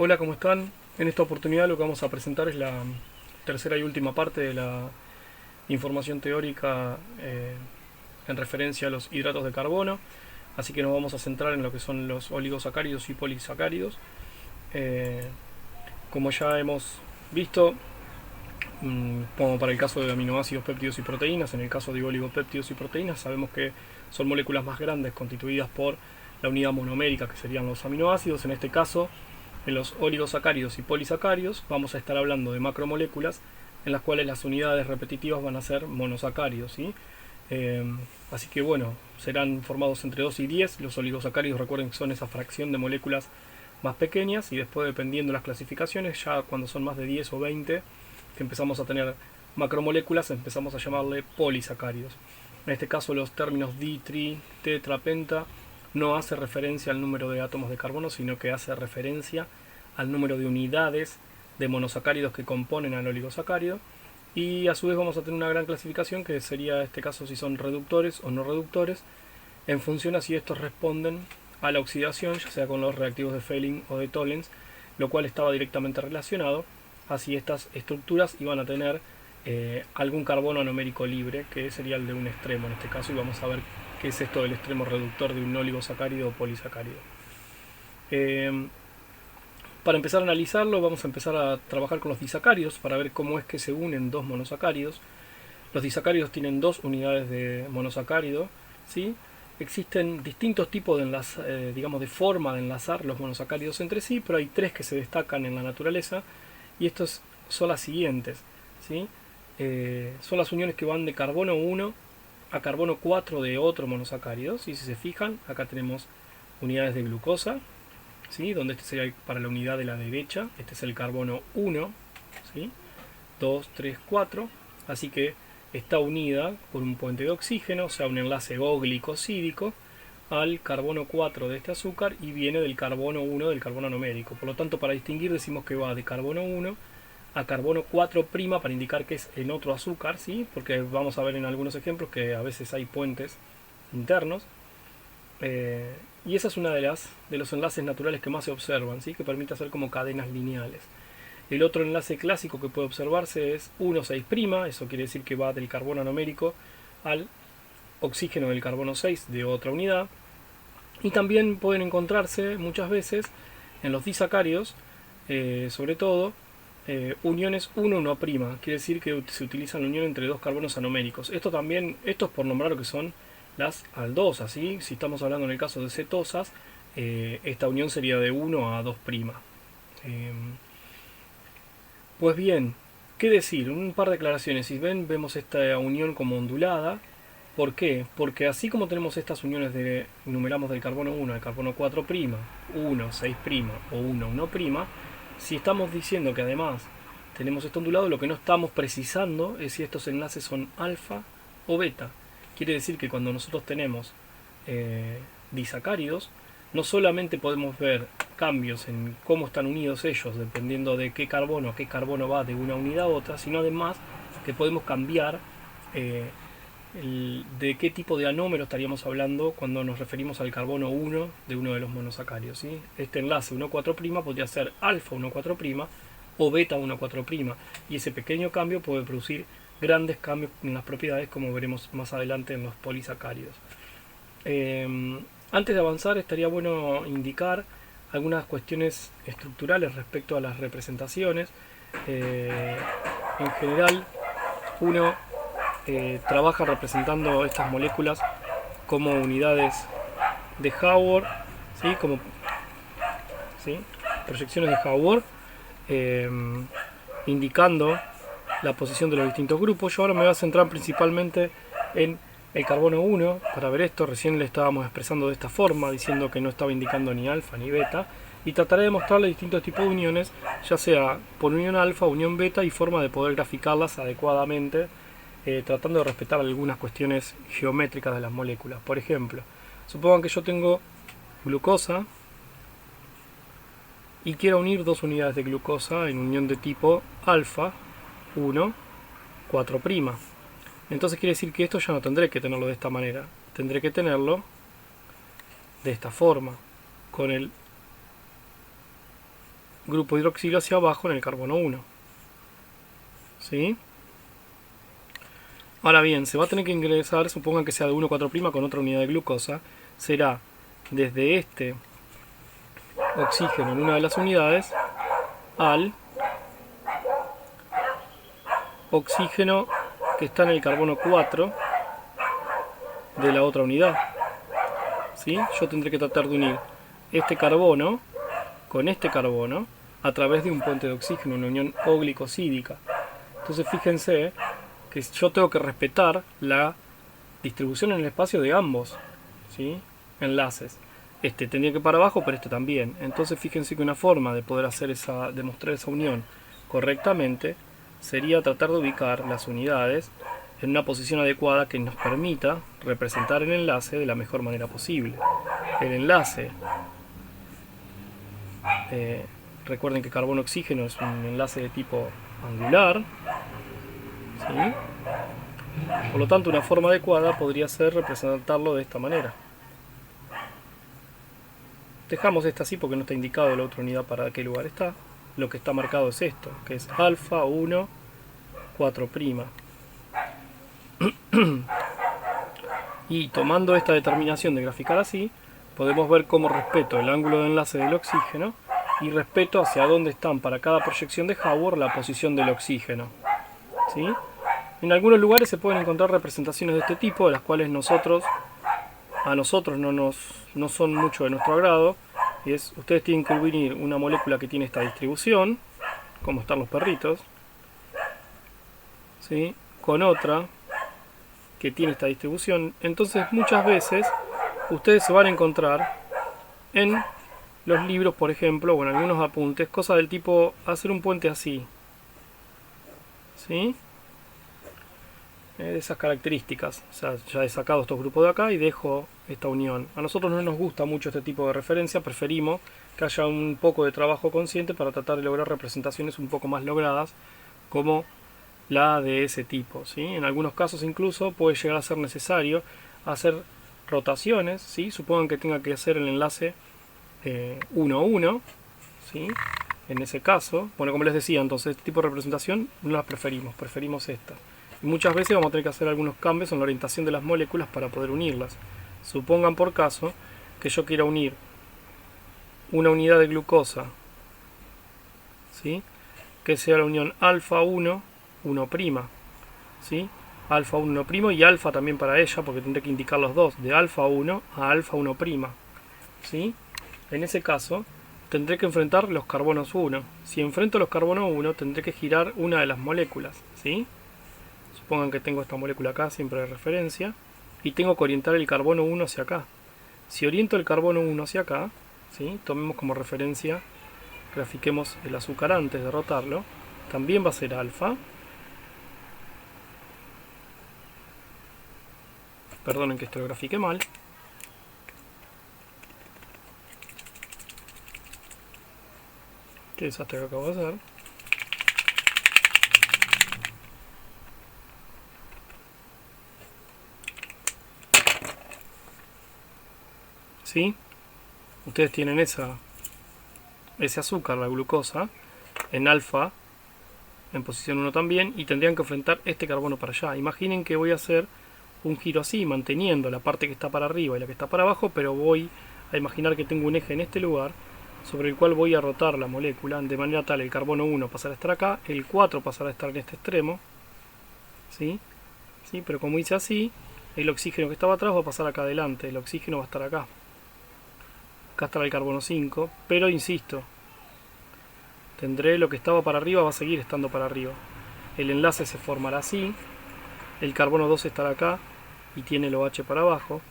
Hola, ¿cómo están? En esta oportunidad lo que vamos a presentar es la tercera y última parte de la información teórica en referencia a los hidratos de carbono. Así que nos vamos a centrar en lo que son los oligosacáridos y polisacáridos. Eh, Como ya hemos visto, como para el caso de aminoácidos, péptidos y proteínas, en el caso de oligopéptidos y proteínas, sabemos que son moléculas más grandes constituidas por la unidad monomérica, que serían los aminoácidos. En este caso, en los oligosacáridos y polisacáridos vamos a estar hablando de macromoléculas en las cuales las unidades repetitivas van a ser monosacáridos, ¿sí? Eh, Así que bueno, serán formados entre 2 y 10. Los oligosacáridos, recuerden que son esa fracción de moléculas más pequeñas, y después, dependiendo de las clasificaciones, ya cuando son más de 10 o 20 que empezamos a tener macromoléculas, empezamos a llamarle polisacáridos. En este caso los términos di, tri, tetra, penta no hace referencia al número de átomos de carbono, sino que hace referencia al número de unidades de monosacáridos que componen al oligosacárido. Y a su vez vamos a tener una gran clasificación, que sería en este caso si son reductores o no reductores, en función a si estos responden a la oxidación, ya sea con los reactivos de Fehling o de Tollens, lo cual estaba directamente relacionado a si estas estructuras iban a tener algún carbono anomérico libre, que sería el de un extremo en este caso, y vamos a ver qué es esto del extremo reductor de un oligosacárido o polisacárido. Eh, para empezar a analizarlo, vamos a empezar a trabajar con los disacáridos para ver cómo es que se unen dos monosacáridos. Los disacáridos tienen dos unidades de monosacárido, ¿sí? Existen distintos tipos de digamos, de forma de enlazar los monosacáridos entre sí, pero hay tres que se destacan en la naturaleza, y estas son las siguientes, ¿sí? Son las uniones que van de carbono 1 a carbono 4 de otro monosacárido, ¿sí? Si se fijan, acá tenemos unidades de glucosa, ¿sí? Donde este sería para la unidad de la derecha, este es el carbono 1, ¿sí? 2, 3, 4, así que está unida por un puente de oxígeno, o sea, un enlace O-glicosídico, al carbono 4 de este azúcar, y viene del carbono 1 del carbono anomérico. Por lo tanto, para distinguir decimos que va de carbono 1 a carbono 4' para indicar que es en otro azúcar, ¿sí? Porque vamos a ver en algunos ejemplos que a veces hay puentes internos. Y esa es una de los enlaces naturales que más se observan, ¿sí? Que permite hacer como cadenas lineales. El otro enlace clásico que puede observarse es 1,6', eso quiere decir que va del carbono anomérico al oxígeno del carbono 6 de otra unidad. Y también pueden encontrarse muchas veces en los disacáridos, sobre todo, uniones 1,1', quiere decir que se utiliza la unión entre dos carbonos anoméricos. Esto es por nombrar lo que son las aldosas, ¿sí? Si estamos hablando en el caso de cetosas, esta unión sería de 1 a 2'. Eh, pues bien, ¿qué decir? Un par de declaraciones. Si ven, vemos esta unión como ondulada. ¿Por qué? Porque así como tenemos estas uniones numeramos del carbono 1 al carbono 4', 1, 6' o 1, 1', si estamos diciendo que además tenemos esto ondulado, lo que no estamos precisando es si estos enlaces son alfa o beta. Quiere decir que cuando nosotros tenemos disacáridos, no solamente podemos ver cambios en cómo están unidos ellos, dependiendo de qué carbono va de una unidad a otra, sino además que podemos cambiar de qué tipo de anómero estaríamos hablando cuando nos referimos al carbono 1 de uno de los monosacáridos, ¿sí? Este enlace 1,4' podría ser alfa 1,4' o beta 1,4', y ese pequeño cambio puede producir grandes cambios en las propiedades, como veremos más adelante en los polisacáridos. Antes de avanzar, estaría bueno indicar algunas cuestiones estructurales respecto a las representaciones. En general, uno trabaja representando estas moléculas como unidades de Haworth, ¿sí? ¿Sí? Proyecciones de Haworth, eh, indicando la posición de los distintos grupos. Yo ahora me voy a centrar principalmente en el carbono 1 para ver esto. Recién le estábamos expresando de esta forma, diciendo que no estaba indicando ni alfa ni beta, y trataré de mostrarle distintos tipos de uniones, ya sea por unión alfa, unión beta, y forma de poder graficarlas adecuadamente, tratando de respetar algunas cuestiones geométricas de las moléculas. Por ejemplo, supongan que yo tengo glucosa y quiero unir dos unidades de glucosa en unión de tipo alfa 1, 4'. Entonces quiere decir que esto ya no tendré que tenerlo de esta manera, tendré que tenerlo de esta forma, con el grupo hidroxilo hacia abajo en el carbono 1. ¿Sí? Ahora bien, se va a tener que ingresar, supongan que sea de 1,4' con otra unidad de glucosa, será desde este oxígeno en una de las unidades al oxígeno que está en el carbono 4 de la otra unidad. ¿Sí? Yo tendré que tratar de unir este carbono con este carbono a través de un puente de oxígeno, una unión O-glicosídica. Entonces fíjense que yo tengo que respetar la distribución en el espacio de ambos, ¿sí?, enlaces. Este tendría que ir para abajo, pero este también. Entonces fíjense que una forma de poder hacer demostrar esa unión correctamente sería tratar de ubicar las unidades en una posición adecuada que nos permita representar el enlace de la mejor manera posible. El enlace, recuerden que carbono-oxígeno es un enlace de tipo angular, ¿sí? Por lo tanto, una forma adecuada podría ser representarlo de esta manera. Dejamos esta así porque no está indicado la otra unidad para qué lugar está. Lo que está marcado es esto, que es alfa 1, 4'. Y tomando esta determinación de graficar así, podemos ver cómo respeto el ángulo de enlace del oxígeno y respeto hacia dónde están para cada proyección de Haworth la posición del oxígeno. ¿Sí? En algunos lugares se pueden encontrar representaciones de este tipo, de las cuales a nosotros no son mucho de nuestro agrado. Ustedes tienen que unir una molécula que tiene esta distribución, como están los perritos, ¿sí?, con otra que tiene esta distribución. Entonces muchas veces ustedes se van a encontrar en los libros, por ejemplo, o en algunos apuntes, cosas del tipo hacer un puente así, ¿sí?, de esas características. O sea, ya he sacado estos grupos de acá y dejo esta unión. A nosotros no nos gusta mucho este tipo de referencia, preferimos que haya un poco de trabajo consciente para tratar de lograr representaciones un poco más logradas, como la de ese tipo, ¿sí? En algunos casos incluso puede llegar a ser necesario hacer rotaciones, ¿sí? Supongan que tenga que hacer el enlace 1-1, ¿sí? En ese caso, bueno, como les decía, entonces este tipo de representación no las preferimos esta. Y muchas veces vamos a tener que hacer algunos cambios en la orientación de las moléculas para poder unirlas. Supongan por caso que yo quiera unir una unidad de glucosa, ¿sí?, que sea la unión alfa 1, 1', ¿sí?, alfa 1, 1' y alfa también para ella, porque tendré que indicar los dos, de alfa 1 a alfa 1', ¿sí? En ese caso tendré que enfrentar los carbonos 1. Si enfrento los carbonos 1, tendré que girar una de las moléculas, ¿sí? Supongan que tengo esta molécula acá, siempre de referencia, y tengo que orientar el carbono 1 hacia acá. Si oriento el carbono 1 hacia acá, ¿sí?, tomemos como referencia, grafiquemos el azúcar antes de rotarlo, también va a ser alfa. Perdonen que esto lo grafique mal. Qué desastre que acabo de hacer. ¿Sí? Ustedes tienen ese azúcar, la glucosa, en alfa, en posición 1 también, y tendrían que enfrentar este carbono para allá. Imaginen que voy a hacer un giro así, manteniendo la parte que está para arriba y la que está para abajo, pero voy a imaginar que tengo un eje en este lugar sobre el cual voy a rotar la molécula, de manera tal el carbono 1 pasará a estar acá, el 4 pasará a estar en este extremo, ¿sí? ¿Sí? Pero como hice así, el oxígeno que estaba atrás va a pasar acá adelante, el oxígeno va a estar acá. Acá estará el carbono 5, pero insisto, tendré lo que estaba para arriba, va a seguir estando para arriba. El enlace se formará así, el carbono 2 estará acá y tiene el OH para abajo,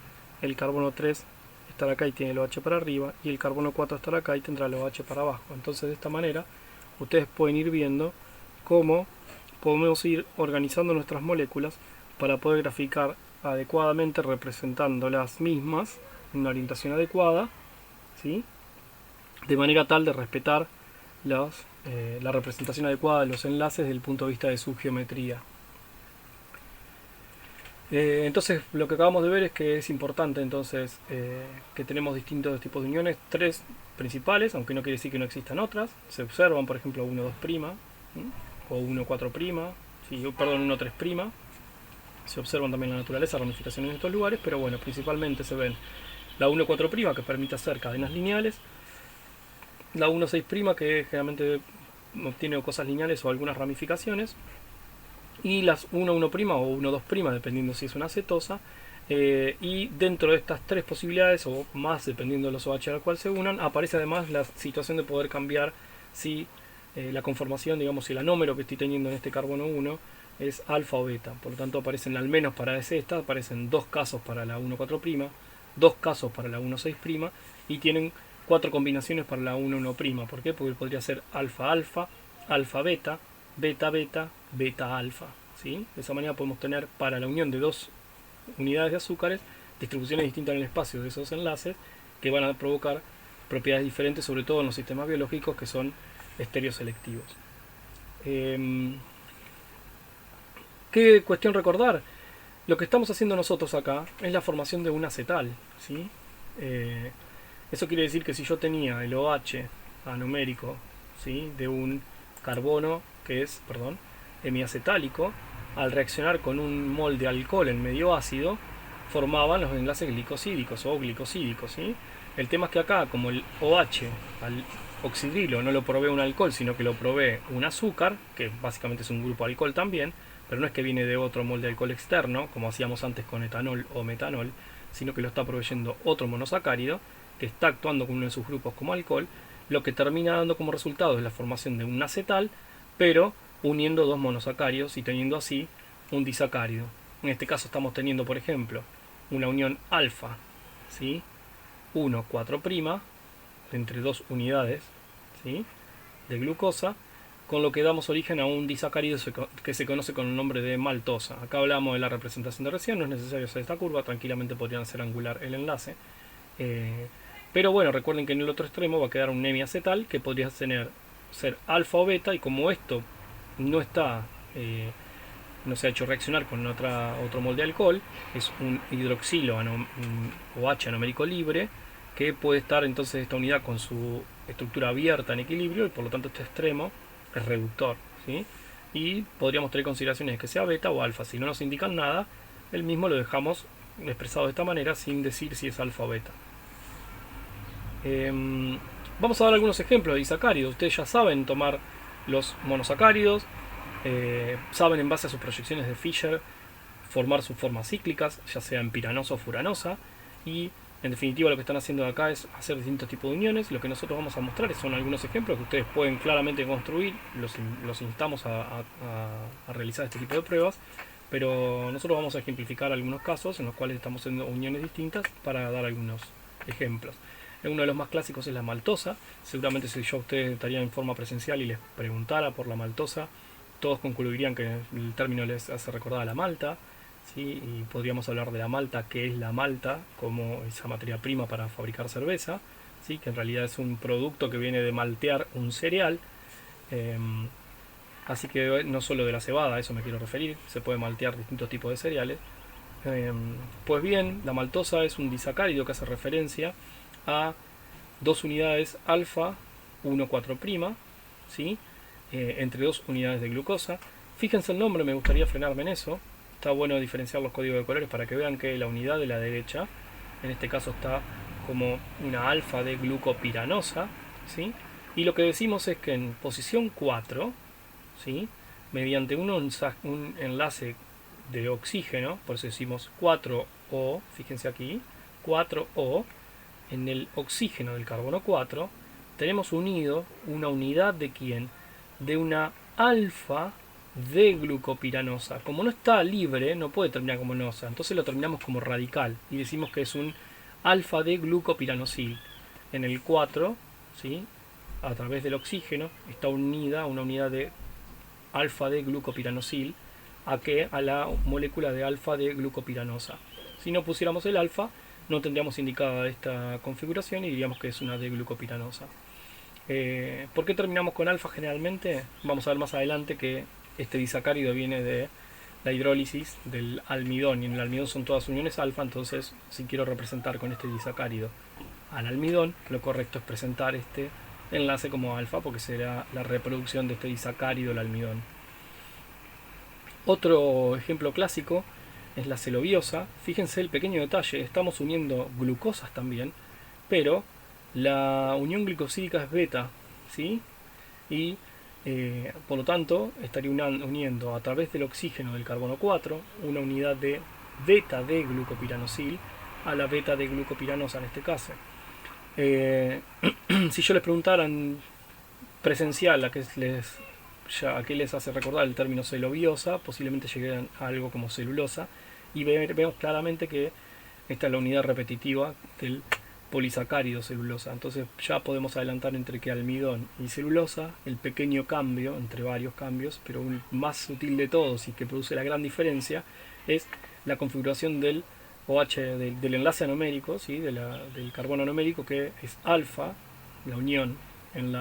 el carbono 3 estará acá y tiene el OH para arriba, y el carbono 4 estará acá y tendrá el OH para abajo. Entonces de esta manera ustedes pueden ir viendo cómo podemos ir organizando nuestras moléculas para poder graficar adecuadamente, representando las mismas en una orientación adecuada, ¿sí?, de manera tal de respetar la representación adecuada de los enlaces desde el punto de vista de su geometría. Entonces lo que acabamos de ver es que es importante entonces que tenemos distintos tipos de uniones, tres principales, aunque no quiere decir que no existan otras. Se observan, por ejemplo, 1,2' o 1,4', sí, perdón, 1,3'. Se observan también en la naturaleza ramificaciones en estos lugares, pero bueno, principalmente se ven la 1,4' que permite hacer cadenas lineales, la 1,6' que generalmente obtiene cosas lineales o algunas ramificaciones, y las 1,1' o 1,2', dependiendo si es una cetosa. Y dentro de estas tres posibilidades, o más dependiendo de los OH al cual se unan, aparece además la situación de poder cambiar si la conformación, digamos, si el anómero que estoy teniendo en este carbono 1 es alfa o beta. Por lo tanto, aparecen, al menos para esta, aparecen dos casos para la 1,4', dos casos para la 1,6', y tienen cuatro combinaciones para la 1,1'. ¿Por qué? Porque podría ser alfa-alfa, alfa-beta, beta-beta, beta-alfa. ¿Sí? De esa manera podemos tener para la unión de dos unidades de azúcares distribuciones distintas en el espacio de esos enlaces que van a provocar propiedades diferentes, sobre todo en los sistemas biológicos que son estereoselectivos. ¿Qué cuestión recordar? Lo que estamos haciendo nosotros acá es la formación de un acetal, ¿sí? Eso quiere decir que si yo tenía el OH anomérico, ¿sí?, de un carbono que es, hemiacetálico, al reaccionar con un mol de alcohol en medio ácido, formaban los enlaces glicosídicos o glicosídicos, ¿sí? El tema es que acá, como el OH al oxidrilo no lo provee un alcohol, sino que lo provee un azúcar, que básicamente es un grupo alcohol también, pero no es que viene de otro mol de alcohol externo, como hacíamos antes con etanol o metanol, sino que lo está proveyendo otro monosacárido, que está actuando con uno de sus grupos como alcohol, lo que termina dando como resultado es la formación de un acetal, pero uniendo dos monosacáridos y teniendo así un disacárido. En este caso estamos teniendo, por ejemplo, una unión alfa, ¿sí?, 1,4' entre dos unidades, ¿sí?, de glucosa, con lo que damos origen a un disacárido que se conoce con el nombre de maltosa. Acá hablamos de la representación de recién, no es necesario hacer esta curva, tranquilamente podrían ser angular el enlace. Pero bueno, recuerden que en el otro extremo va a quedar un hemiacetal que podría ser alfa o beta, y como esto no está no se ha hecho reaccionar con otro molde de alcohol, es un hidroxilo un OH anomérico libre, que puede estar entonces esta unidad con su estructura abierta en equilibrio, y por lo tanto este extremo es reductor, ¿sí? Y podríamos tener consideraciones de que sea beta o alfa. Si no nos indican nada, el mismo lo dejamos expresado de esta manera sin decir si es alfa o beta. Vamos a dar algunos ejemplos de disacáridos. Ustedes ya saben tomar los monosacáridos, saben en base a sus proyecciones de Fischer formar sus formas cíclicas, ya sea en piranosa o furanosa, y en definitiva lo que están haciendo acá es hacer distintos tipos de uniones. Lo que nosotros vamos a mostrar son algunos ejemplos que ustedes pueden claramente construir. Los instamos a realizar este tipo de pruebas, pero nosotros vamos a ejemplificar algunos casos en los cuales estamos haciendo uniones distintas para dar algunos ejemplos. Uno de los más clásicos es la maltosa. Seguramente si yo a ustedes estaría en forma presencial y les preguntara por la maltosa, todos concluirían que el término les hace recordar a la malta, ¿sí? Y podríamos hablar de la malta, que es la malta, como esa materia prima para fabricar cerveza, ¿sí?, que en realidad es un producto que viene de maltear un cereal. Así que no solo de la cebada, a eso me quiero referir, se puede maltear distintos tipos de cereales. Pues bien, la maltosa es un disacárido que hace referencia a dos unidades alfa 1,4', ¿sí?, entre dos unidades de glucosa. Fíjense el nombre, me gustaría frenarme en eso. Está bueno diferenciar los códigos de colores para que vean que la unidad de la derecha, en este caso, está como una alfa de glucopiranosa, ¿sí? Y lo que decimos es que en posición 4, ¿sí?, mediante un enlace de oxígeno, por eso decimos 4O, fíjense aquí, 4O, en el oxígeno del carbono 4, tenemos unido una unidad de ¿quién? De una alfa de glucopiranosa. Como no está libre, no puede terminar como nosa, entonces lo terminamos como radical y decimos que es un alfa de glucopiranosil. En el 4, ¿sí?, a través del oxígeno está unida una unidad de alfa de glucopiranosil a la molécula de alfa de glucopiranosa. Si no pusiéramos el alfa, no tendríamos indicada esta configuración y diríamos que es una D-glucopiranosa. ¿Por qué terminamos con alfa generalmente? Vamos a ver más adelante que este disacárido viene de la hidrólisis del almidón, y en el almidón son todas uniones alfa. Entonces, si quiero representar con este disacárido al almidón, lo correcto es presentar este enlace como alfa, porque será la reproducción de este disacárido, el almidón. Otro ejemplo clásico es la celobiosa. Fíjense el pequeño detalle, estamos uniendo glucosas también, pero la unión glicosídica es beta, ¿sí? Y por lo tanto estaría uniendo a través del oxígeno del carbono 4 una unidad de beta de glucopiranosil a la beta de glucopiranosa en este caso. Si yo les preguntaran presencial a qué les hace recordar el término celobiosa, posiblemente lleguen a algo como celulosa, y vemos claramente que esta es la unidad repetitiva del polisacárido celulosa. Entonces ya podemos adelantar entre que almidón y celulosa el pequeño cambio, entre varios cambios, pero el más sutil de todos y que produce la gran diferencia es la configuración del OH, del enlace anomérico, ¿sí? Del carbono anomérico, que es alfa, la unión en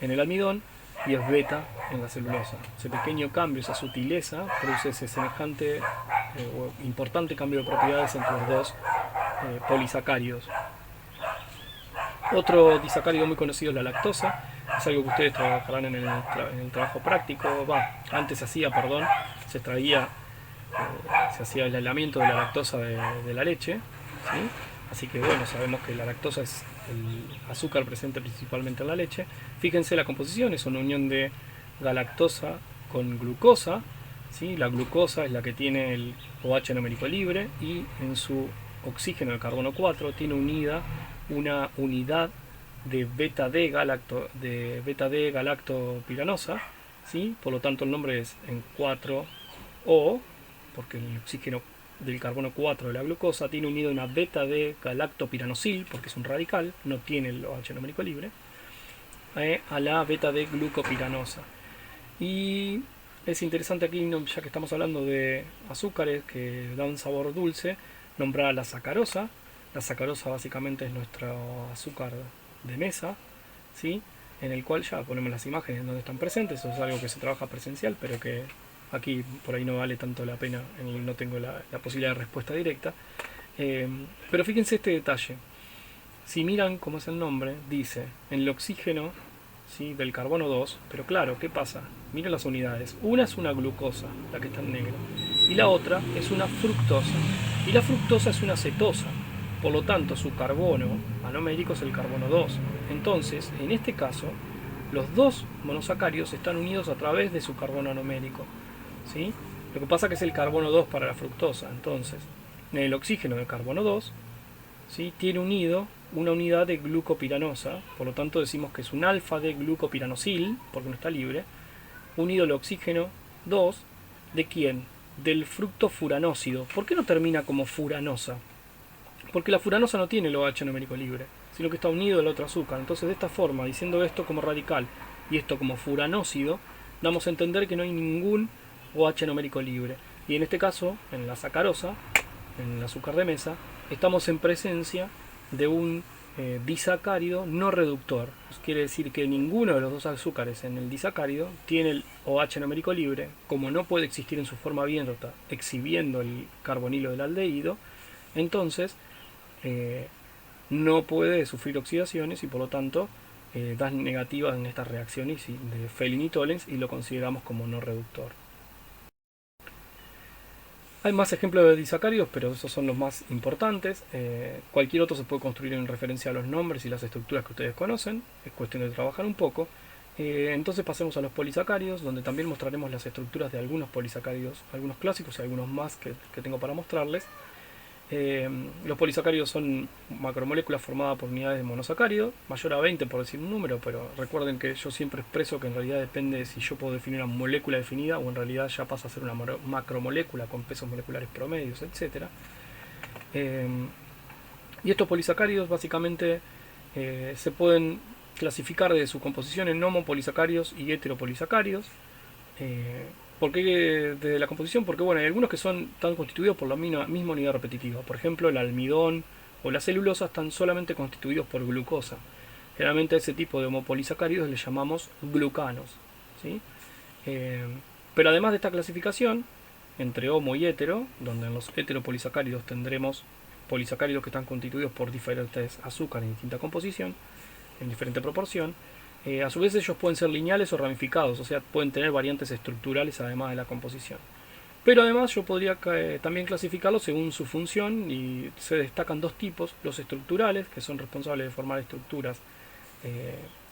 el almidón, y es beta en la celulosa. Ese pequeño cambio, esa sutileza, produce ese semejante o importante cambio de propiedades entre los dos polisacáridos. Otro disacárido muy conocido es la lactosa. Es algo que ustedes trabajarán en el trabajo práctico. Antes se hacía, se extraía, se hacía el aislamiento de la lactosa de la leche, ¿sí? Así que bueno, sabemos que la lactosa es el azúcar presente principalmente en la leche. Fíjense la composición, es una unión de galactosa con glucosa, ¿sí? La glucosa es la que tiene el OH numérico libre, y en su oxígeno de carbono 4 tiene unida una unidad de beta D galactopiranosa, ¿sí? Por lo tanto el nombre es en 4O, porque el oxígeno del carbono 4 de la glucosa tiene unido una beta D galactopiranosil, porque es un radical, no tiene el OH numérico libre, a la beta D glucopiranosa. Y es interesante aquí, ya que estamos hablando de azúcares que dan un sabor dulce, nombrar la sacarosa. La sacarosa básicamente es nuestro azúcar de mesa, ¿sí? En el cual ya ponemos las imágenes donde están presentes. Eso es algo que se trabaja presencial, pero que aquí por ahí no vale tanto la pena, no tengo la posibilidad de respuesta directa. Pero fíjense este detalle. Si miran cómo es el nombre, dice en el oxígeno, ¿sí? Del carbono 2, pero claro, ¿qué pasa? Miren las unidades. Una es una glucosa, la que está en negro, y la otra es una fructosa. Y la fructosa es una cetosa. Por lo tanto, su carbono anomérico es el carbono 2. Entonces, en este caso, los dos monosacáridos están unidos a través de su carbono anomérico, ¿sí? Lo que pasa es que es el carbono 2 para la fructosa. Entonces, en el oxígeno del carbono 2, ¿sí? Tiene unido una unidad de glucopiranosa, por lo tanto decimos que es un alfa de glucopiranosil, porque no está libre, unido al oxígeno 2, ¿de quién? Del fructofuranósido. ¿Por qué no termina como furanosa? Porque la furanosa no tiene el OH numérico libre, sino que está unido al otro azúcar. Entonces, de esta forma, diciendo esto como radical y esto como furanósido, damos a entender que no hay ningún OH numérico libre. Y en este caso, en la sacarosa, en el azúcar de mesa, estamos en presencia de un disacárido no reductor. Quiere decir que ninguno de los dos azúcares en el disacárido tiene el OH numérico libre. Como no puede existir en su forma abierta exhibiendo el carbonilo del aldehído, entonces no puede sufrir oxidaciones y por lo tanto da negativas en estas reacciones de Fehling y Tollens, y lo consideramos como no reductor. Hay más ejemplos de disacáridos, pero esos son los más importantes. Cualquier otro se puede construir en referencia a los nombres y las estructuras que ustedes conocen. Es cuestión de trabajar un poco. Entonces pasemos a los polisacáridos, donde también mostraremos las estructuras de algunos polisacáridos, algunos clásicos y algunos más que tengo para mostrarles. Los polisacáridos son macromoléculas formadas por unidades de monosacárido, mayor a 20 por decir un número, pero recuerden que yo siempre expreso que en realidad depende de si yo puedo definir una molécula definida o en realidad ya pasa a ser una macromolécula con pesos moleculares promedios, etc. Y estos polisacáridos básicamente se pueden clasificar de su composición en homopolisacáridos y heteropolisacáridos. ¿Por qué desde la composición? Porque bueno, hay algunos que están constituidos por la misma unidad repetitiva. Por ejemplo, el almidón o la celulosa están solamente constituidos por glucosa. Generalmente a ese tipo de homopolisacáridos les llamamos glucanos, ¿sí? Pero además de esta clasificación, entre homo y hetero, donde en los heteropolisacáridos tendremos polisacáridos que están constituidos por diferentes azúcares en distinta composición, en diferente proporción, a su vez ellos pueden ser lineales o ramificados, o sea, pueden tener variantes estructurales además de la composición. Pero además yo podría también clasificarlos según su función, y se destacan dos tipos: los estructurales, que son responsables de formar estructuras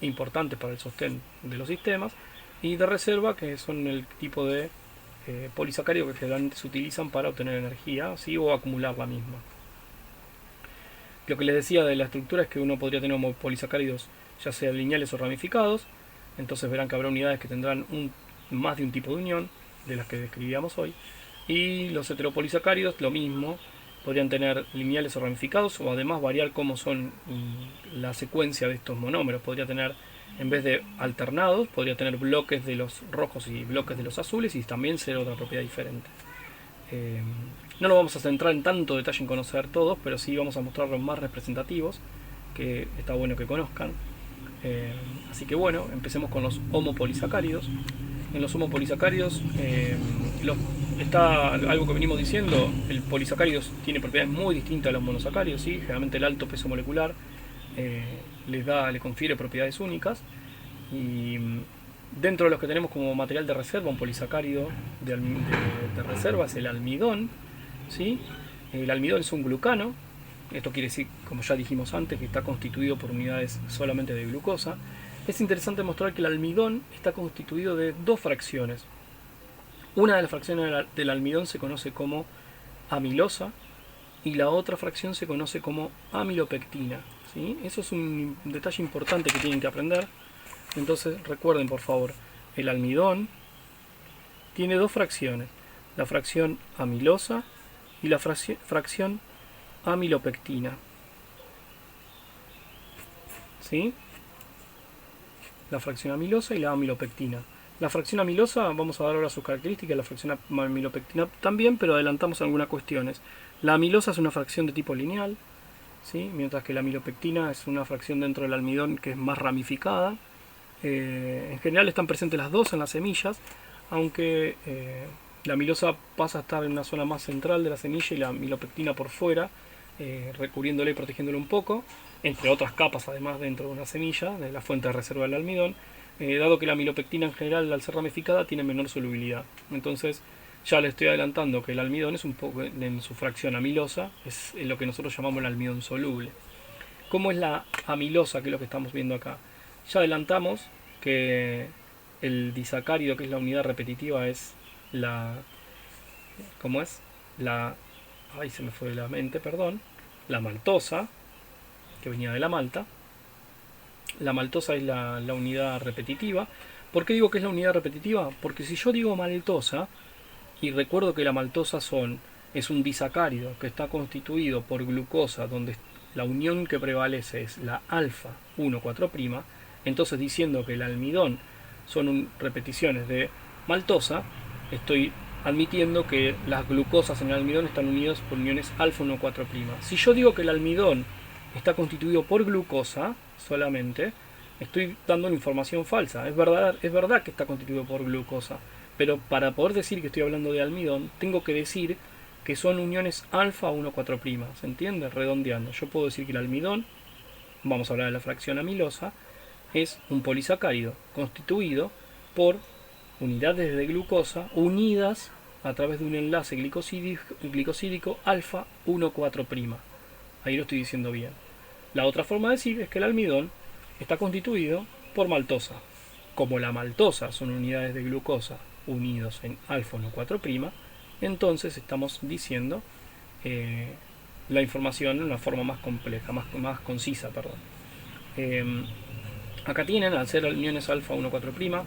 importantes para el sostén de los sistemas, y de reserva, que son el tipo de polisacáridos que generalmente se utilizan para obtener energía, ¿sí? O acumular la misma. Lo que les decía de la estructura es que uno podría tener polisacáridos ya sea lineales o ramificados. Entonces verán que habrá unidades que tendrán más de un tipo de unión, de las que describíamos hoy. Y los heteropolisacáridos lo mismo, podrían tener lineales o ramificados, o además variar cómo son la secuencia de estos monómeros. Podría tener, en vez de alternados, podría tener bloques de los rojos y bloques de los azules, y también ser otra propiedad diferente. No nos vamos a centrar en tanto detalle en conocer todos, pero sí vamos a mostrar los más representativos, que está bueno que conozcan. Así que bueno, empecemos con los homopolisacáridos. En los homopolisacáridos está algo que venimos diciendo: el polisacárido tiene propiedades muy distintas a los monosacáridos, ¿sí? Generalmente el alto peso molecular le confiere propiedades únicas, y dentro de los que tenemos como material de reserva, un polisacárido de reserva es el almidón, ¿sí? El almidón es un glucano. Esto quiere decir, como ya dijimos antes, que está constituido por unidades solamente de glucosa. Es interesante mostrar que el almidón está constituido de dos fracciones. Una de las fracciones del almidón se conoce como amilosa, y la otra fracción se conoce como amilopectina, ¿sí? Eso es un detalle importante que tienen que aprender. Entonces recuerden, por favor, el almidón tiene dos fracciones: la fracción amilosa y la fracción amilopectina, ¿sí? La fracción amilosa y la amilopectina. La fracción amilosa, vamos a dar ahora sus características, la fracción amilopectina también, pero adelantamos algunas cuestiones. La amilosa es una fracción de tipo lineal, ¿sí? Mientras que la amilopectina es una fracción dentro del almidón que es más ramificada. En general están presentes las dos en las semillas, aunque la amilosa pasa a estar en una zona más central de la semilla y la amilopectina por fuera, recubriéndole y protegiéndole un poco, entre otras capas además dentro de una semilla, de la fuente de reserva del almidón, dado que la amilopectina en general, al ser ramificada, tiene menor solubilidad. Entonces ya le estoy adelantando que el almidón es un poco, en su fracción amilosa, es lo que nosotros llamamos el almidón soluble. ¿Cómo es la amilosa, que es lo que estamos viendo acá? Ya adelantamos que el disacárido, que es la unidad repetitiva, es la... ¿Cómo es? Ahí se me fue de la mente, perdón. La maltosa, que venía de la malta. La maltosa es la unidad repetitiva. ¿Por qué digo que es la unidad repetitiva? Porque si yo digo maltosa, y recuerdo que la maltosa es un disacárido que está constituido por glucosa, donde la unión que prevalece es la alfa 1,4', entonces diciendo que el almidón son repeticiones de maltosa, estoy admitiendo que las glucosas en el almidón están unidas por uniones alfa 1,4'. Si yo digo que el almidón está constituido por glucosa solamente, estoy dando una información falsa. Es verdad que está constituido por glucosa, pero para poder decir que estoy hablando de almidón, tengo que decir que son uniones alfa 1,4'. ¿Se entiende? Redondeando. Yo puedo decir que el almidón, vamos a hablar de la fracción amilosa, es un polisacárido constituido por unidades de glucosa unidas a través de un enlace glicosídico alfa 1,4'. Ahí lo estoy diciendo bien. La otra forma de decir es que el almidón está constituido por maltosa. Como la maltosa son unidades de glucosa unidos en alfa 1,4', entonces estamos diciendo la información de una forma más compleja, más concisa, perdón. Acá tienen, al ser uniones alfa 1,4',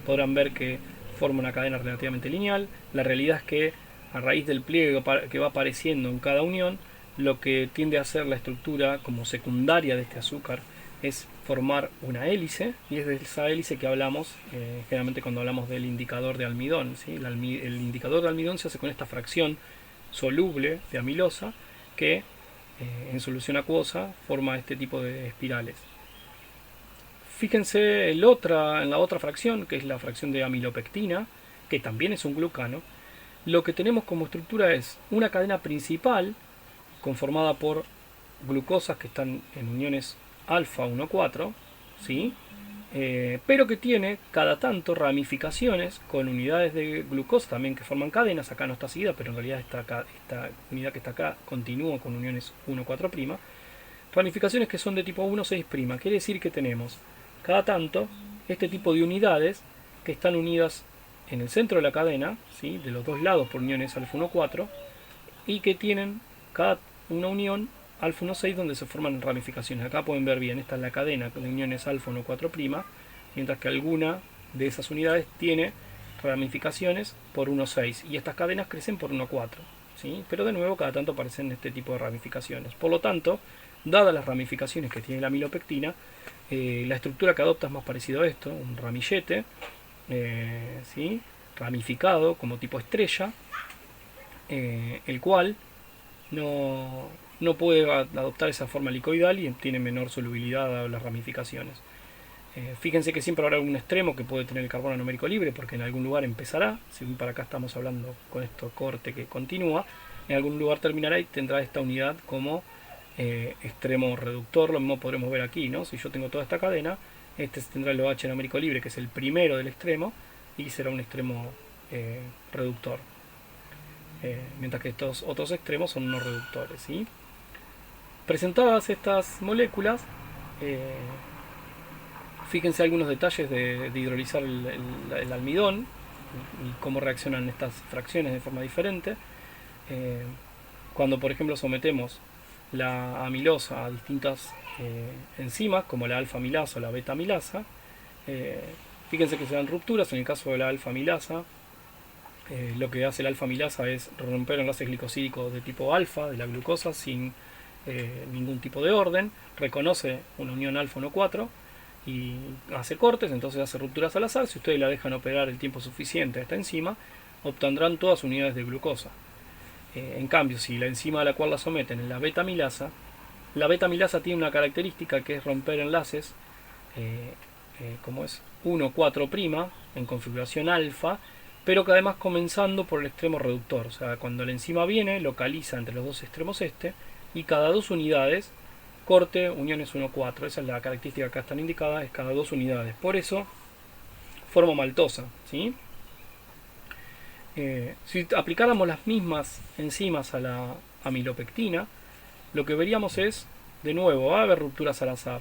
podrán ver que forma una cadena relativamente lineal. La realidad es que a raíz del pliegue que va apareciendo en cada unión, lo que tiende a hacer la estructura como secundaria de este azúcar es formar una hélice, y es de esa hélice que hablamos generalmente cuando hablamos del indicador de almidón, ¿sí? El indicador de almidón se hace con esta fracción soluble de amilosa que en solución acuosa forma este tipo de espirales. Fíjense en la otra fracción, que es la fracción de amilopectina, que también es un glucano, lo que tenemos como estructura es una cadena principal conformada por glucosas que están en uniones alfa 1,4, ¿sí? Pero que tiene cada tanto ramificaciones con unidades de glucosa también que forman cadenas. Acá no está seguida, pero en realidad esta unidad que está acá continúa con uniones 1,4'. Ramificaciones que son de tipo 1,6'. Quiere decir que tenemos cada tanto este tipo de unidades que están unidas en el centro de la cadena, ¿sí? De los dos lados por uniones alfa 1,4, y que tienen cada una unión alfa 1,6 donde se forman ramificaciones. Acá pueden ver bien, esta es la cadena de uniones alfa 1,4', mientras que alguna de esas unidades tiene ramificaciones por 1,6 y estas cadenas crecen por 1,4, ¿sí? Pero de nuevo cada tanto aparecen este tipo de ramificaciones. Por lo tanto, dadas las ramificaciones que tiene la amilopectina, la estructura que adopta es más parecido a esto, un ramillete, ¿sí? Ramificado como tipo estrella, el cual no puede adoptar esa forma helicoidal y tiene menor solubilidad a las ramificaciones. Fíjense que siempre habrá un extremo que puede tener el carbono numérico libre, porque en algún lugar empezará, si para acá estamos hablando con esto corte que continúa, en algún lugar terminará y tendrá esta unidad como extremo reductor. Lo mismo podremos ver aquí, ¿no? Si yo tengo toda esta cadena, este tendrá el OH numérico libre, que es el primero del extremo, y será un extremo reductor. Mientras que estos otros extremos son no reductores, ¿sí? Presentadas estas moléculas, fíjense algunos detalles de hidrolizar el almidón y cómo reaccionan estas fracciones de forma diferente. Cuando por ejemplo sometemos la amilosa a distintas enzimas como la alfa amilasa o la beta amilasa, fíjense que se dan rupturas. En el caso de la alfa amilasa, lo que hace la alfa amilasa es romper enlaces glicosídicos de tipo alfa de la glucosa sin ningún tipo de orden, reconoce una unión alfa 1,4 y hace cortes, entonces hace rupturas al azar. Si ustedes la dejan operar el tiempo suficiente a esta enzima, obtendrán todas unidades de glucosa. En cambio, si la enzima a la cual la someten es la beta amilasa tiene una característica que es romper enlaces como es 1,4' en configuración alfa, pero que además comenzando por el extremo reductor. O sea, cuando la enzima viene, localiza entre los dos extremos y cada 2 unidades corte uniones 1,4. Esa es la característica que acá están indicadas, es cada 2 unidades. Por eso forma maltosa, ¿sí? Si aplicáramos las mismas enzimas a la amilopectina, lo que veríamos es, de nuevo, va a haber rupturas al azar.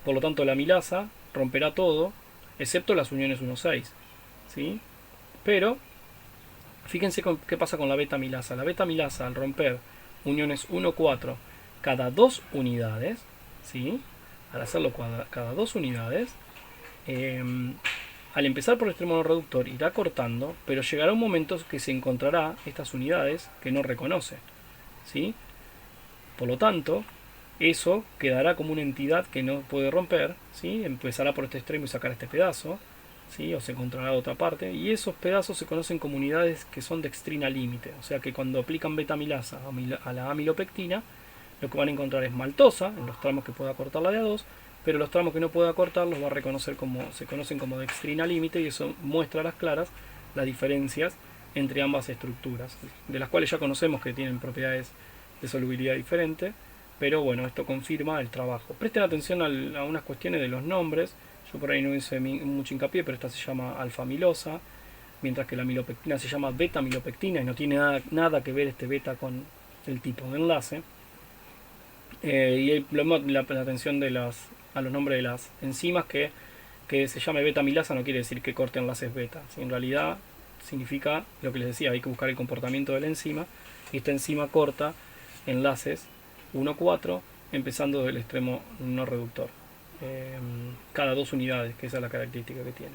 Por lo tanto, la amilasa romperá todo, excepto las uniones 1,6, ¿sí? Pero, fíjense qué pasa con la beta amilasa. La beta amilasa, al romper uniones 1,4 cada 2 unidades, ¿sí? Al hacerlo cada 2 unidades, al empezar por el extremo no reductor irá cortando, pero llegará un momento que se encontrará estas unidades que no reconoce, ¿sí? Por lo tanto, eso quedará como una entidad que no puede romper, ¿sí? Empezará por este extremo y sacará este pedazo, ¿sí? O se encontrará otra parte, y esos pedazos se conocen como unidades que son dextrina límite. O sea que cuando aplican beta amilasa a la amilopectina, lo que van a encontrar es maltosa en los tramos que pueda cortar la de A2, pero los tramos que no pueda cortar los va a reconocer se conocen como dextrina límite, y eso muestra a las claras las diferencias entre ambas estructuras, de las cuales ya conocemos que tienen propiedades de solubilidad diferentes, pero bueno, esto confirma el trabajo. Presten atención a unas cuestiones de los nombres. Yo por ahí no hice mucho hincapié, pero esta se llama alfa amilosa, mientras que la amilopectina se llama beta amilopectina y no tiene nada que ver este beta con el tipo de enlace. Y la atención a los nombres de las enzimas, que se llame beta amilasa no quiere decir que corte enlaces beta. ¿Sí? En realidad significa lo que les decía, hay que buscar el comportamiento de la enzima, y esta enzima corta enlaces 1,4 empezando del extremo no reductor, cada 2 unidades, que esa es la característica que tiene.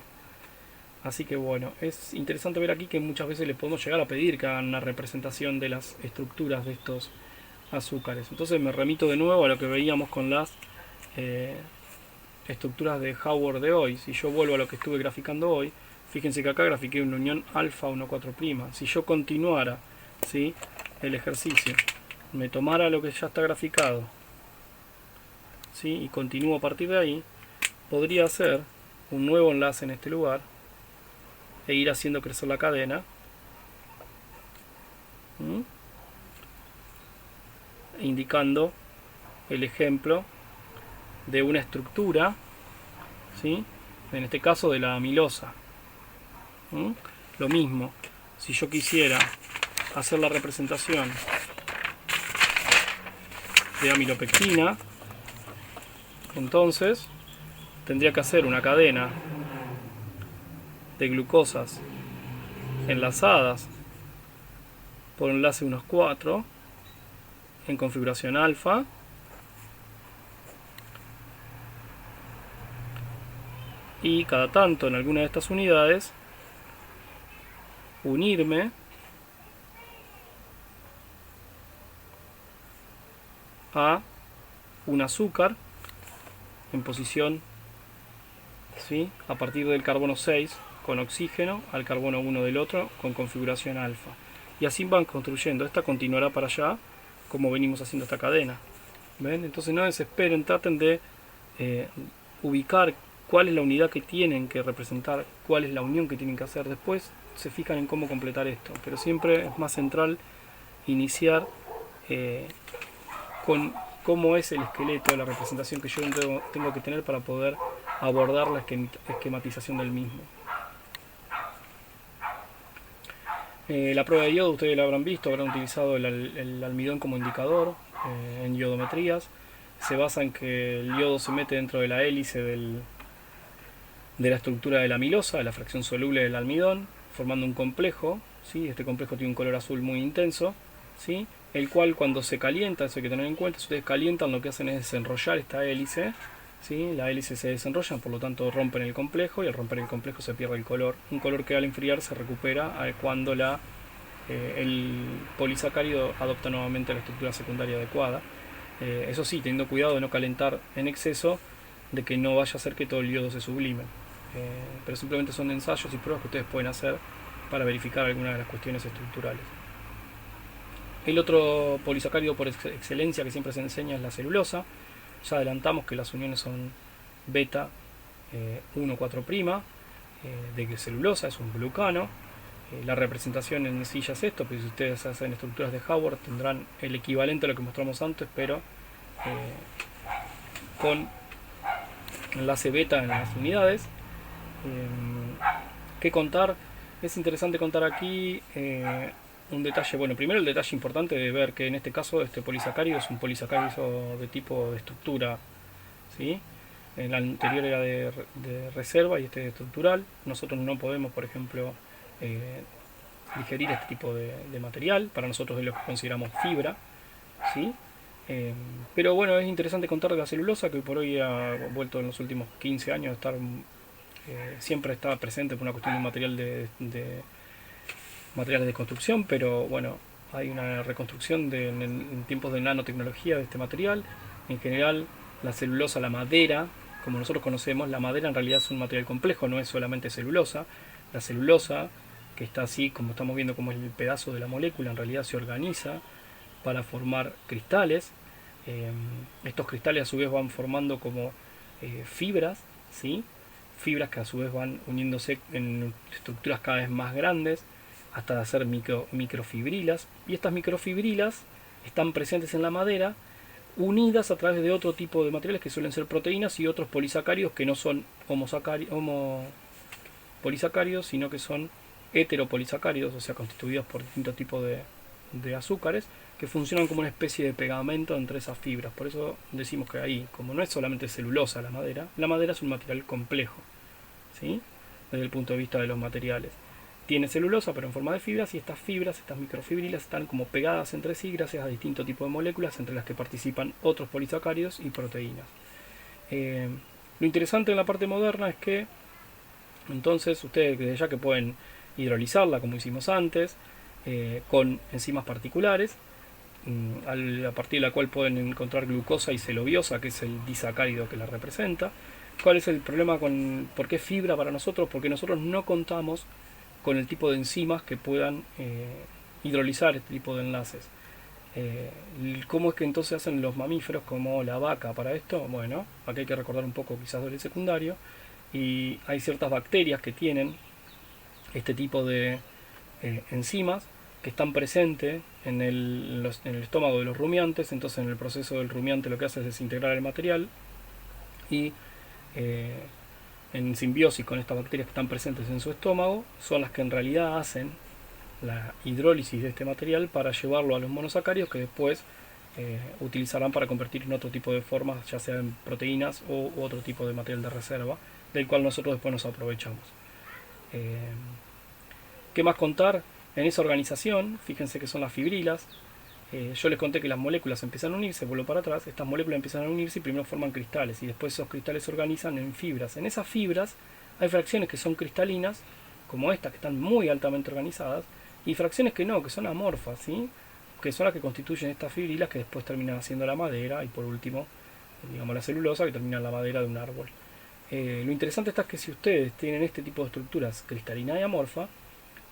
Así que bueno, es interesante ver aquí que muchas veces le podemos llegar a pedir que hagan una representación de las estructuras de estos azúcares. Entonces me remito de nuevo a lo que veíamos con las estructuras de Howard de hoy. Si yo vuelvo a lo que estuve graficando hoy, fíjense que acá grafiqué una unión alfa 1,4'. Si yo continuara, ¿sí?, el ejercicio, me tomara lo que ya está graficado, ¿sí?, y continúo a partir de ahí, podría hacer un nuevo enlace en este lugar, e ir haciendo crecer la cadena. Indicando el ejemplo de una estructura, ¿sí? En este caso de la amilosa. Lo mismo, si yo quisiera hacer la representación de amilopectina, entonces tendría que hacer una cadena de glucosas enlazadas por enlace unos 4 en configuración alfa, y cada tanto en alguna de estas unidades unirme a un azúcar en posición, ¿sí?, a partir del carbono 6 con oxígeno al carbono 1 del otro con configuración alfa, y así van construyendo. Esta continuará para allá como venimos haciendo esta cadena. ¿Ven? Entonces no desesperen, traten de ubicar cuál es la unidad que tienen que representar, cuál es la unión que tienen que hacer. Después se fijan en cómo completar esto, pero siempre es más central iniciar con cómo es el esqueleto, la representación que yo tengo que tener para poder abordar la esquematización del mismo. La prueba de yodo ustedes la habrán visto, habrán utilizado el almidón como indicador en iodometrías. Se basa en que el yodo se mete dentro de la hélice de la estructura de la amilosa, de la fracción soluble del almidón, formando un complejo, ¿sí? Este complejo tiene un color azul muy intenso, ¿sí?, el cual cuando se calienta, eso hay que tener en cuenta, si ustedes calientan lo que hacen es desenrollar esta hélice, ¿sí? La hélice se desenrolla, por lo tanto rompen el complejo, y al romper el complejo se pierde el color, un color que al enfriar se recupera cuando el polisacárido adopta nuevamente la estructura secundaria adecuada. Eso sí, teniendo cuidado de no calentar en exceso, de que no vaya a hacer que todo el yodo se sublime, pero simplemente son ensayos y pruebas que ustedes pueden hacer para verificar algunas de las cuestiones estructurales. El otro polisacárido por excelencia que siempre se enseña es la celulosa. Ya adelantamos que las uniones son beta 1,4' de celulosa, es un glucano. La representación en sí ya es esto, pues si ustedes hacen estructuras de Haworth tendrán el equivalente a lo que mostramos antes, pero con enlace beta en las unidades. ¿Qué contar? Es interesante contar aquí un detalle. Bueno, primero el detalle importante de ver que en este caso este polisacárido es un polisacárido de tipo de estructura, ¿sí? El anterior era de reserva y este es estructural. Nosotros no podemos, por ejemplo, digerir este tipo de material. Para nosotros es lo que consideramos fibra, ¿sí? Pero bueno, es interesante contar de la celulosa, que hoy por hoy ha vuelto en los últimos 15 años a estar siempre está presente por una cuestión de material materiales de construcción, pero bueno, hay una reconstrucción en tiempos de nanotecnología de este material. En general, la celulosa, la madera, como nosotros conocemos, la madera en realidad es un material complejo, no es solamente celulosa. La celulosa, que está así, como estamos viendo, como es el pedazo de la molécula, en realidad se organiza para formar cristales. Estos cristales a su vez van formando como fibras, ¿sí? Fibras que a su vez van uniéndose en estructuras cada vez más grandes hasta hacer microfibrilas, y estas microfibrilas están presentes en la madera, unidas a través de otro tipo de materiales que suelen ser proteínas y otros polisacáridos que no son homopolisacáridos, sino que son heteropolisacáridos, o sea, constituidos por distintos tipos de azúcares que funcionan como una especie de pegamento entre esas fibras. Por eso decimos que ahí, como no es solamente celulosa la madera es un material complejo, ¿sí?, desde el punto de vista de los materiales. Tiene celulosa pero en forma de fibras, y estas fibras, estas microfibrilas, están como pegadas entre sí gracias a distintos tipos de moléculas entre las que participan otros polisacáridos y proteínas. Lo interesante en la parte moderna es que entonces ustedes desde ya que pueden hidrolizarla como hicimos antes, con enzimas particulares, a partir de la cual pueden encontrar glucosa y celobiosa, que es el disacárido que la representa. ¿Cuál es el problema por qué fibra para nosotros? Porque nosotros no contamos con el tipo de enzimas que puedan hidrolizar este tipo de enlaces. ¿Cómo es que entonces hacen los mamíferos como la vaca para esto? Bueno, aquí hay que recordar un poco quizás del secundario, y hay ciertas bacterias que tienen este tipo de enzimas que están presentes en el estómago de los rumiantes. Entonces en el proceso del rumiante lo que hace es desintegrar el material y en simbiosis con estas bacterias que están presentes en su estómago son las que en realidad hacen la hidrólisis de este material para llevarlo a los monosacáridos que después utilizarán para convertir en otro tipo de formas, ya sea en proteínas u otro tipo de material de reserva, del cual nosotros después nos aprovechamos. ¿Qué más contar? En esa organización, fíjense que son las fibrilas. Yo les conté que las moléculas empiezan a unirse, vuelvo para atrás, estas moléculas empiezan a unirse y primero forman cristales y después esos cristales se organizan en fibras. En esas fibras hay fracciones que son cristalinas, como estas que están muy altamente organizadas, y fracciones que no, que son amorfas, ¿sí? Que son las que constituyen estas fibrilas que después terminan haciendo la madera y por último, digamos, la celulosa que termina en la madera de un árbol. Lo interesante está que si ustedes tienen este tipo de estructuras cristalina y amorfa,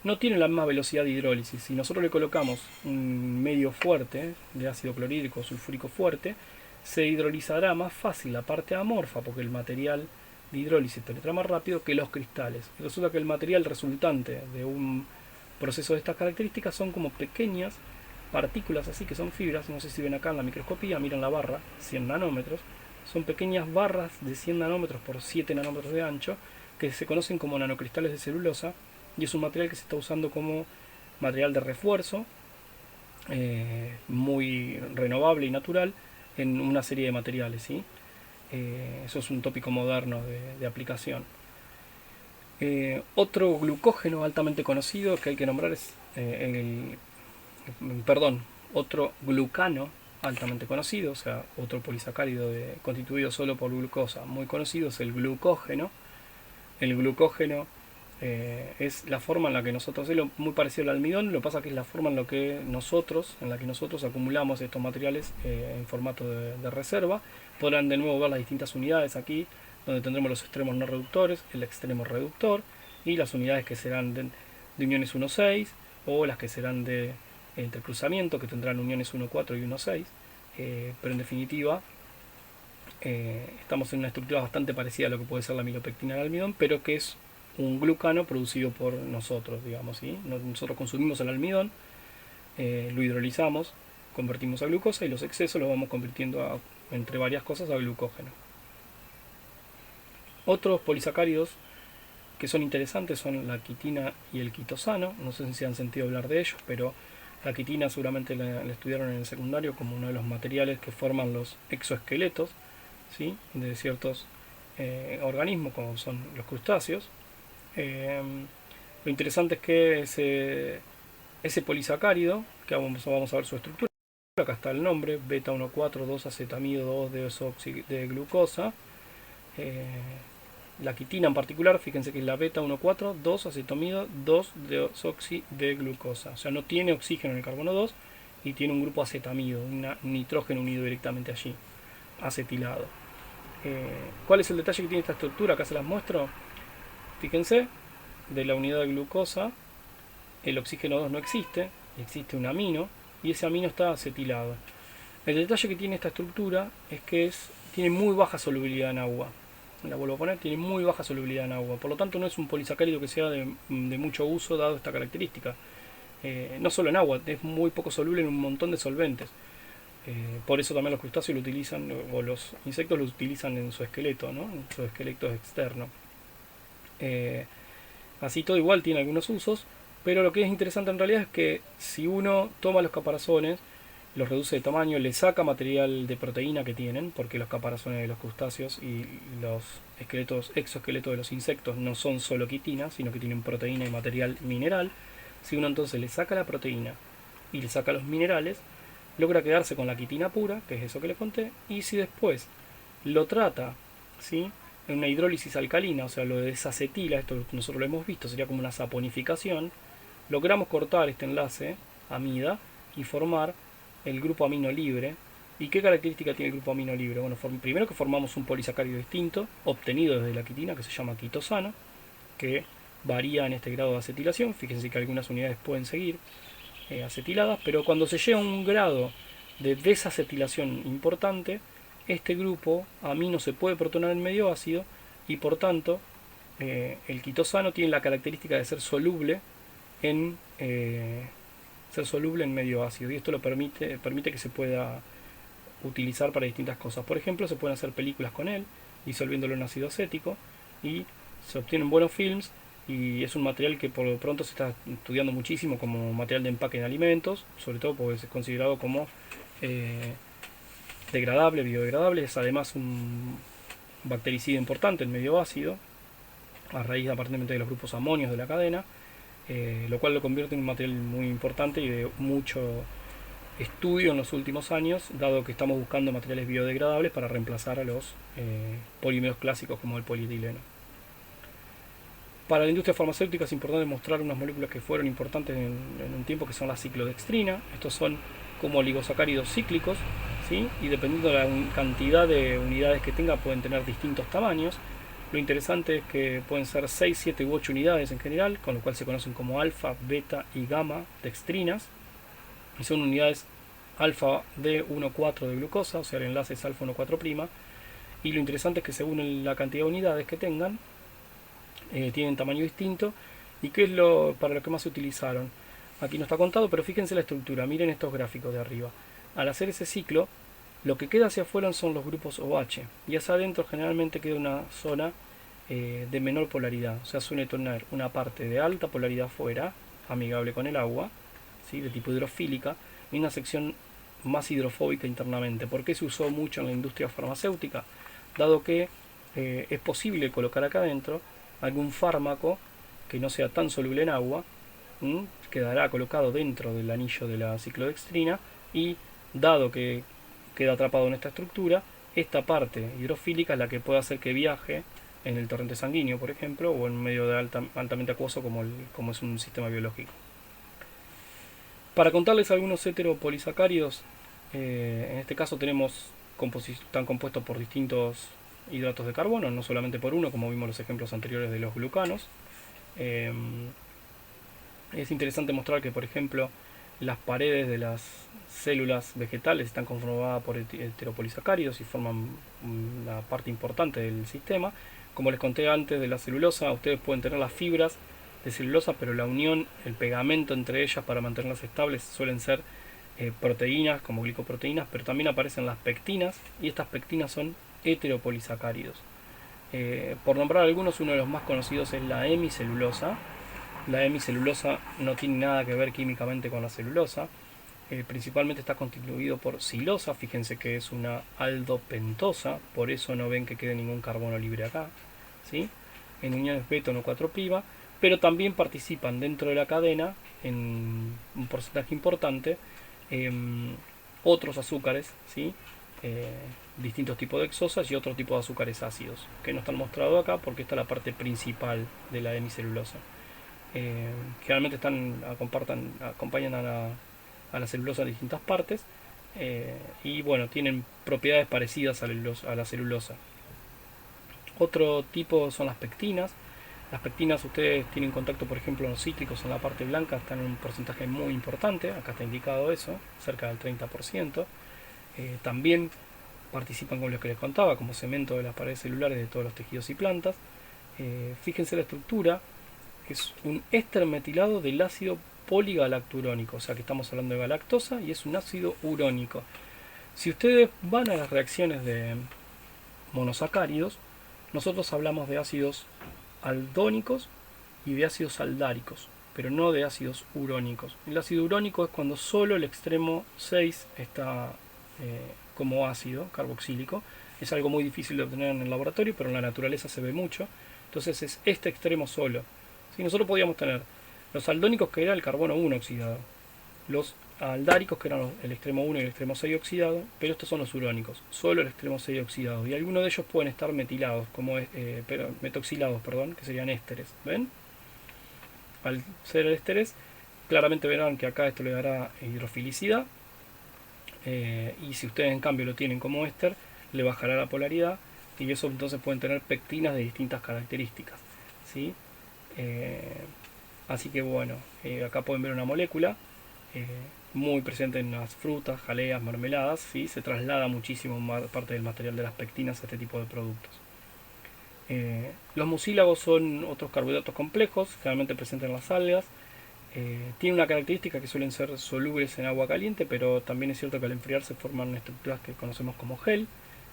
no tienen la misma velocidad de hidrólisis. Si nosotros le colocamos un medio fuerte de ácido clorhídrico o sulfúrico fuerte, se hidrolizará más fácil la parte amorfa porque el material de hidrólisis penetra más rápido que los cristales. Y resulta que el material resultante de un proceso de estas características son como pequeñas partículas así que son fibras. No sé si ven acá en la microscopía, miren la barra, 100 nanómetros. Son pequeñas barras de 100 nanómetros por 7 nanómetros de ancho que se conocen como nanocristales de celulosa. Y es un material que se está usando como material de refuerzo, muy renovable y natural en una serie de materiales, ¿sí? Eso es un tópico moderno de aplicación. Otro glucógeno altamente conocido que hay que nombrar es otro glucano altamente conocido, o sea, otro polisacárido constituido solo por glucosa muy conocido es el glucógeno. El glucógeno es la forma en la que nosotros, es muy parecido al almidón, lo que pasa que es la forma en la que nosotros acumulamos estos materiales en formato de reserva. Podrán de nuevo ver las distintas unidades aquí, donde tendremos los extremos no reductores, el extremo reductor, y las unidades que serán de uniones 1,6 o las que serán de entrecruzamiento, que tendrán uniones 1,4 y 1,6, pero en definitiva estamos en una estructura bastante parecida a lo que puede ser la milopectina del almidón, pero que es un glucano producido por nosotros, digamos, ¿sí? Nosotros consumimos el almidón, lo hidrolizamos, convertimos a glucosa y los excesos los vamos convirtiendo entre varias cosas a glucógeno. Otros polisacáridos que son interesantes son la quitina y el quitosano. No sé si han sentido hablar de ellos, pero la quitina seguramente la estudiaron en el secundario como uno de los materiales que forman los exoesqueletos, ¿sí? De ciertos organismos como son los crustáceos. Lo interesante es que ese polisacárido, que vamos a ver su estructura, acá está el nombre, beta 1,4, 2-acetamido, 2 de glucosa. La quitina en particular, fíjense que es la beta 1,4, 2-acetamido, 2-desoxi de glucosa. O sea, no tiene oxígeno en el carbono 2 y tiene un grupo acetamido, un nitrógeno unido directamente allí, acetilado. ¿Cuál es el detalle que tiene esta estructura? Acá se las muestro. Fíjense, de la unidad de glucosa, el oxígeno 2 no existe, existe un amino, y ese amino está acetilado. El detalle que tiene esta estructura es que tiene muy baja solubilidad en agua. La vuelvo a poner, tiene muy baja solubilidad en agua. Por lo tanto, no es un polisacárido que sea de mucho uso dado esta característica. No solo en agua, es muy poco soluble en un montón de solventes. Por eso también los crustáceos lo utilizan, o los insectos lo utilizan en su esqueleto, ¿no? En su esqueleto externo. Así todo igual tiene algunos usos, pero lo que es interesante en realidad es que si uno toma los caparazones, los reduce de tamaño, le saca material de proteína que tienen, porque los caparazones de los crustáceos y los exoesqueletos de los insectos no son solo quitina, sino que tienen proteína y material mineral. Si uno entonces le saca la proteína y le saca los minerales, logra quedarse con la quitina pura, que es eso que les conté, y si después lo trata, ¿sí?, en una hidrólisis alcalina, o sea, lo desacetila, esto nosotros lo hemos visto, sería como una saponificación, logramos cortar este enlace amida y formar el grupo amino libre. ¿Y qué característica tiene el grupo amino libre? Bueno, primero que formamos un polisacárido distinto, obtenido desde la quitina, que se llama quitosano, que varía en este grado de acetilación. Fíjense que algunas unidades pueden seguir acetiladas, pero cuando se llega a un grado de desacetilación importante, este grupo amino se puede protonar en medio ácido y por tanto el quitosano tiene la característica de ser soluble en medio ácido, y esto lo permite que se pueda utilizar para distintas cosas. Por ejemplo, se pueden hacer películas con él, disolviéndolo en ácido acético, y se obtienen buenos films, y es un material que por lo pronto se está estudiando muchísimo como material de empaque en alimentos, sobre todo porque es considerado como degradable, biodegradable. Es además un bactericida importante en medio ácido, a raíz aparentemente de los grupos amonios de la cadena, lo cual lo convierte en un material muy importante y de mucho estudio en los últimos años, dado que estamos buscando materiales biodegradables para reemplazar a los polímeros clásicos como el polietileno. Para la industria farmacéutica es importante mostrar unas moléculas que fueron importantes en un tiempo, que son la ciclodextrina. Estos son como oligosacáridos cíclicos, ¿sí? Y dependiendo de la cantidad de unidades que tenga, pueden tener distintos tamaños. Lo interesante es que pueden ser 6, 7 u 8 unidades en general, con lo cual se conocen como alfa, beta y gamma dextrinas. Y son unidades alfa de 1,4 de glucosa, o sea el enlace es alfa 1,4'. Y lo interesante es que según la cantidad de unidades que tengan, tienen tamaño distinto. ¿Y qué es para lo que más se utilizaron? Aquí no está contado, pero fíjense la estructura, miren estos gráficos de arriba. Al hacer ese ciclo, lo que queda hacia afuera son los grupos OH, y hacia adentro generalmente queda una zona de menor polaridad, o sea, suele tener una parte de alta polaridad afuera, amigable con el agua, ¿sí? De tipo hidrofílica, y una sección más hidrofóbica internamente. ¿Por qué se usó mucho en la industria farmacéutica? Dado que es posible colocar acá adentro algún fármaco que no sea tan soluble en agua, quedará colocado dentro del anillo de la ciclodextrina, y dado que queda atrapado en esta estructura, esta parte hidrofílica es la que puede hacer que viaje en el torrente sanguíneo, por ejemplo, o en un medio de altamente acuoso como es un sistema biológico. Para contarles algunos heteropolisacáridos, en este caso están compuestos por distintos hidratos de carbono, no solamente por uno, como vimos los ejemplos anteriores de los glucanos. Es interesante mostrar que, por ejemplo, las paredes de las células vegetales están conformadas por heteropolisacáridos y forman una parte importante del sistema. Como les conté antes de la celulosa, ustedes pueden tener las fibras de celulosa, pero la unión, el pegamento entre ellas para mantenerlas estables suelen ser proteínas como glicoproteínas, pero también aparecen las pectinas, y estas pectinas son heteropolisacáridos. Por nombrar algunos, uno de los más conocidos es la hemicelulosa. La hemicelulosa no tiene nada que ver químicamente con la celulosa. Principalmente está constituido por silosa, fíjense que es una aldopentosa, por eso no ven que quede ningún carbono libre acá, ¿sí? En uniones beta 1,4', pero también participan dentro de la cadena en un porcentaje importante otros azúcares, ¿sí? Distintos tipos de hexosas y otro tipo de azúcares ácidos, que no están mostrados acá porque esta es la parte principal de la hemicelulosa. Generalmente acompañan a la celulosa en distintas partes, y bueno, tienen propiedades parecidas a la celulosa. Otro tipo son las pectinas. Las pectinas, ustedes tienen contacto, por ejemplo, en los cítricos, en la parte blanca están en un porcentaje muy importante, acá está indicado eso, cerca del 30%. También participan con lo que les contaba, como cemento de las paredes celulares de todos los tejidos y plantas. Fíjense la estructura, que es un éster metilado del ácido poligalacturónico, o sea que estamos hablando de galactosa y es un ácido urónico. Si ustedes van a las reacciones de monosacáridos, nosotros hablamos de ácidos aldónicos y de ácidos aldáricos, pero no de ácidos urónicos. El ácido urónico es cuando solo el extremo 6 está como ácido carboxílico. Es algo muy difícil de obtener en el laboratorio, pero en la naturaleza se ve mucho. Entonces es este extremo solo. Si nosotros podíamos tener los aldónicos, que era el carbono 1 oxidado, los aldáricos, que eran el extremo 1 y el extremo 6 oxidado, pero estos son los urónicos, solo el extremo 6 oxidado, y algunos de ellos pueden estar metilados, metoxilados, que serían ésteres. ¿Ven? Al ser ésteres, claramente verán que acá esto le dará hidrofilicidad, y si ustedes en cambio lo tienen como éster, le bajará la polaridad, y eso entonces pueden tener pectinas de distintas características, ¿sí? Así que bueno, acá pueden ver una molécula muy presente en las frutas, jaleas, mermeladas, ¿sí? Se traslada muchísimo parte del material de las pectinas a este tipo de productos. Los mucílagos son otros carbohidratos complejos, generalmente presentes en las algas. Tiene una característica que suelen ser solubles en agua caliente, pero también es cierto que al enfriarse forman estructuras que conocemos como gel,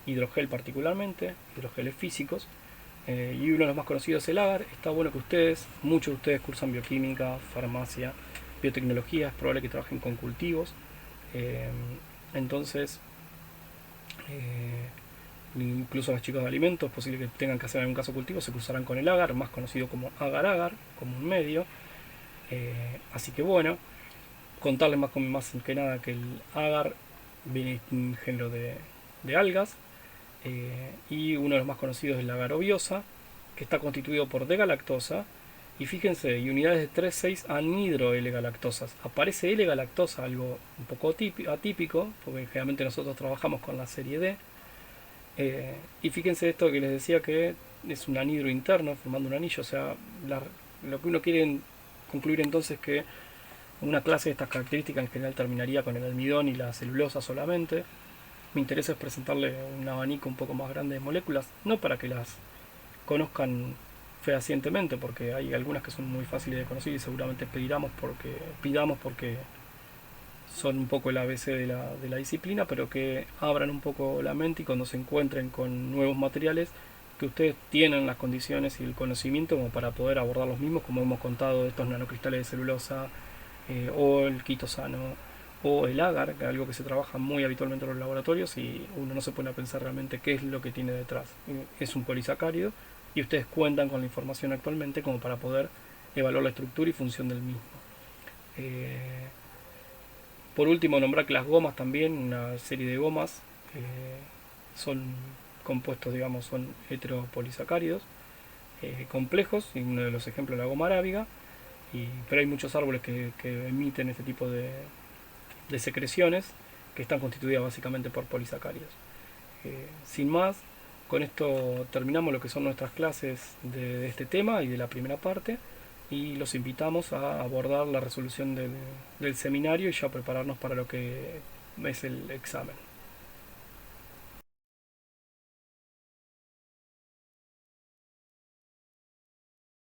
hidrogel particularmente, hidrogeles físicos. Y uno de los más conocidos es el agar. Está bueno que muchos de ustedes cursan bioquímica, farmacia, biotecnología, es probable que trabajen con cultivos. Eh, entonces, incluso los chicos de alimentos, es posible que tengan que hacer en algún caso cultivo, se cruzarán con el agar, más conocido como agar-agar, como un medio. Así que bueno, contarles más que nada que el agar viene de un género de algas, y uno de los más conocidos es la agarobiosa, que está constituido por D-galactosa, y fíjense, y unidades de 3,6 anhidro L-galactosas. Aparece L-galactosa, algo un poco atípico, porque generalmente nosotros trabajamos con la serie D. Y fíjense esto que les decía, que es un anhidro interno formando un anillo. O sea, lo que uno quiere concluir entonces, que una clase de estas características en general terminaría con el almidón y la celulosa solamente. Mi interés es presentarle un abanico un poco más grande de moléculas, no para que las conozcan fehacientemente, porque hay algunas que son muy fáciles de conocer y seguramente pidamos porque son un poco el ABC de la disciplina, pero que abran un poco la mente y cuando se encuentren con nuevos materiales, que ustedes tienen las condiciones y el conocimiento como para poder abordar los mismos, como hemos contado de estos nanocristales de celulosa, o el quitosano, o el agar, que es algo que se trabaja muy habitualmente en los laboratorios y uno no se pone a pensar realmente qué es lo que tiene detrás. Es un polisacárido y ustedes cuentan con la información actualmente como para poder evaluar la estructura y función del mismo. Eh, por último, nombrar que las gomas también, una serie de gomas, son compuestos, digamos, son heteropolisacáridos complejos, y uno de los ejemplos es la goma arábiga, pero hay muchos árboles que emiten este tipo de secreciones que están constituidas básicamente por polisacáridos. Sin más, con esto terminamos lo que son nuestras clases de este tema y de la primera parte, y los invitamos a abordar la resolución del seminario y ya prepararnos para lo que es el examen.